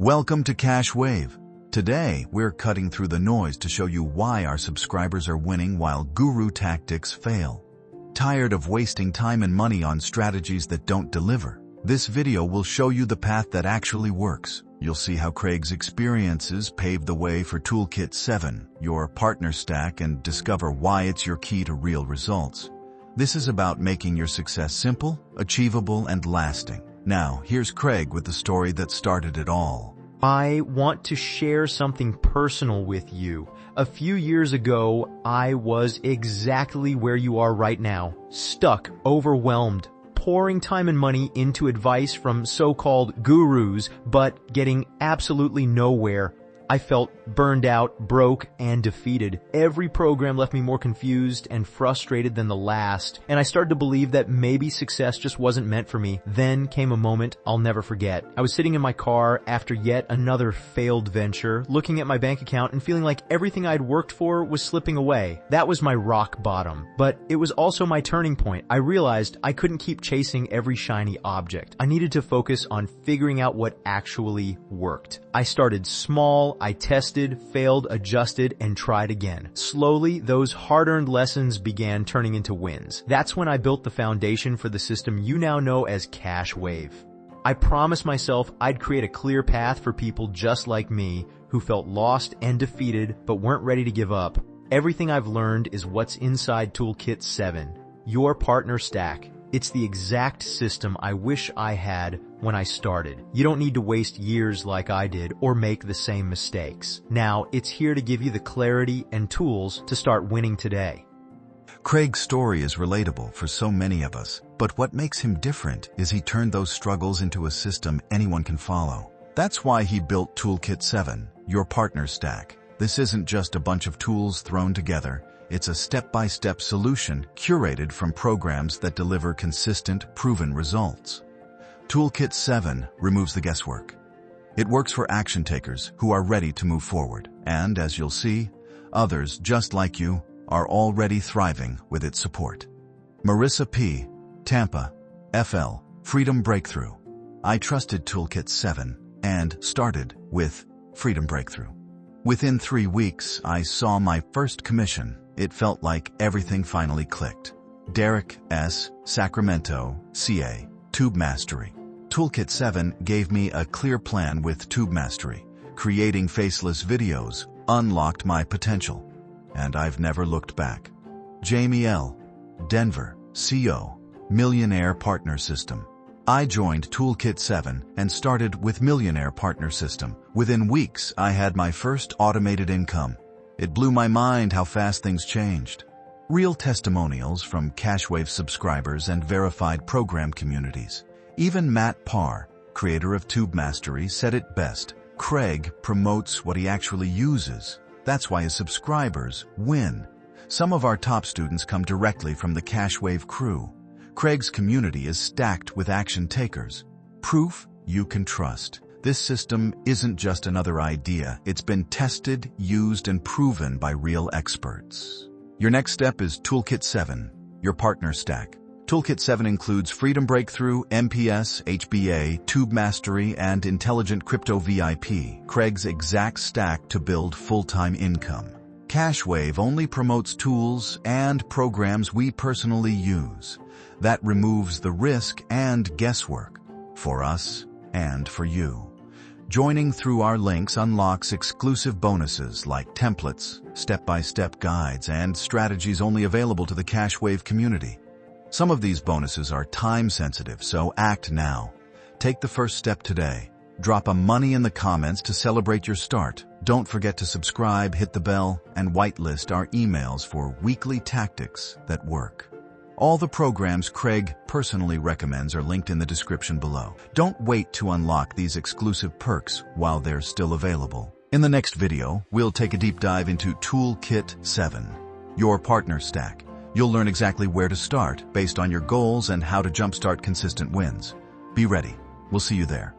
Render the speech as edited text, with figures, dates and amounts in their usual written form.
Welcome to CashWave. Today, we're cutting through the noise to show you why our subscribers are winning while guru tactics fail. Tired of wasting time and money on strategies that don't deliver? This video will show you the path that actually works. You'll see how Craig's experiences paved the way for Toolkit 7, your partner stack, and discover why it's your key to real results. This is about making your success simple, achievable, and lasting. Now, here's Craig with the story that started it all. I want to share something personal with you. A few years ago, I was exactly where you are right now, stuck, overwhelmed, pouring time and money into advice from so-called gurus, but getting absolutely nowhere. I felt burned out, broke, and defeated. Every program left me more confused and frustrated than the last, and I started to believe that maybe success just wasn't meant for me. Then came a moment I'll never forget. I was sitting in my car after yet another failed venture, looking at my bank account and feeling like everything I'd worked for was slipping away. That was my rock bottom, but it was also my turning point. I realized I couldn't keep chasing every shiny object. I needed to focus on figuring out what actually worked. I started small. I tested, failed, adjusted, and tried again. Slowly, those hard-earned lessons began turning into wins. That's when I built the foundation for the system you now know as CashWave. I promised myself I'd create a clear path for people just like me who felt lost and defeated but weren't ready to give up. Everything I've learned is what's inside Toolkit 7, your partner stack. It's the exact system I wish I had when I started. You don't need to waste years like I did or make the same mistakes. Now, it's here to give you the clarity and tools to start winning today. Craig's story is relatable for so many of us, but what makes him different is he turned those struggles into a system anyone can follow. That's why he built Toolkit 7, your partner stack. This isn't just a bunch of tools thrown together. It's a step-by-step solution curated from programs that deliver consistent, proven results. Toolkit 7 removes the guesswork. It works for action takers who are ready to move forward. And as you'll see, others just like you are already thriving with its support. Marissa P., Tampa, FL, Freedom Breakthrough. I trusted Toolkit 7 and started with Freedom Breakthrough. Within 3 weeks, I saw my first commission. It felt like everything finally clicked. Derek S., Sacramento, CA, Tube Mastery. Toolkit 7 gave me a clear plan with Tube Mastery. Creating faceless videos unlocked my potential, and I've never looked back. Jamie L., Denver, CO, Millionaire Partner System. I joined Toolkit 7 and started with Millionaire Partner System. Within weeks, I had my first automated income. It blew my mind how fast things changed. Real testimonials from CashWave subscribers and verified program communities. Even Matt Parr, creator of Tube Mastery, said it best. Craig promotes what he actually uses. That's why his subscribers win. Some of our top students come directly from the CashWave crew. Craig's community is stacked with action takers. Proof you can trust. This system isn't just another idea. It's been tested, used, and proven by real experts. Your next step is Toolkit 7, your partner stack. Toolkit 7 includes Freedom Breakthrough, MPS, HBA, Tube Mastery, and Intelligent Crypto VIP, Craig's exact stack to build full-time income. CashWave only promotes tools and programs we personally use. That removes the risk and guesswork for us and for you. Joining through our links unlocks exclusive bonuses like templates, step-by-step guides, and strategies only available to the CashWave community. Some of these bonuses are time-sensitive, so act now. Take the first step today. Drop a money in the comments to celebrate your start. Don't forget to subscribe, hit the bell, and whitelist our emails for weekly tactics that work. All the programs Craig personally recommends are linked in the description below. Don't wait to unlock these exclusive perks while they're still available. In the next video, we'll take a deep dive into Toolkit 7, your partner stack. You'll learn exactly where to start based on your goals and how to jumpstart consistent wins. Be ready. We'll see you there.